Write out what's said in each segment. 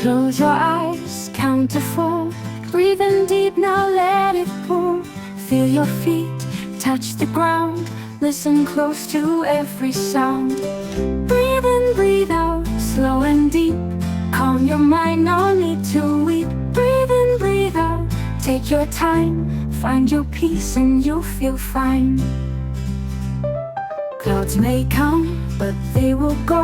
Close your eyes, count to 4. Breathe in deep, now let it pour. Feel your feet touch the ground. Listen close to every sound. Breathe in, breathe out, slow and deep. Calm your mind, no need to weep. Breathe in, breathe out, take your time. Find your peace and you'll feel fine. Clouds may come, but they will go.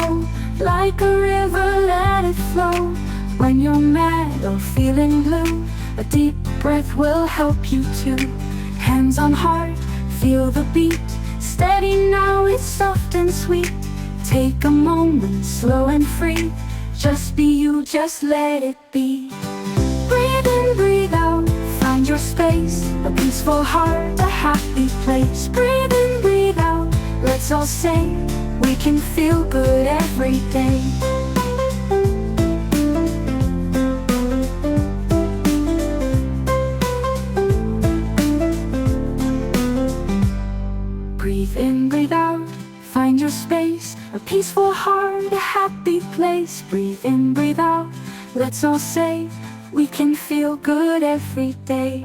Like a river, let it flow. When you're mad or feeling blue, a deep breath will help you too. Hands on heart, feel the beat. Steady now, it's soft and sweet. Take a moment, slow and free. Just be you, just let it be. Breathe in, breathe out, find your space. A peaceful heart, a happy place. Breathe in, breathe out, let's all say we can feel good every day. Breathe in, breathe out, find your space. A peaceful heart, a happy place. Breathe in, breathe out, let's all say we can feel good every day.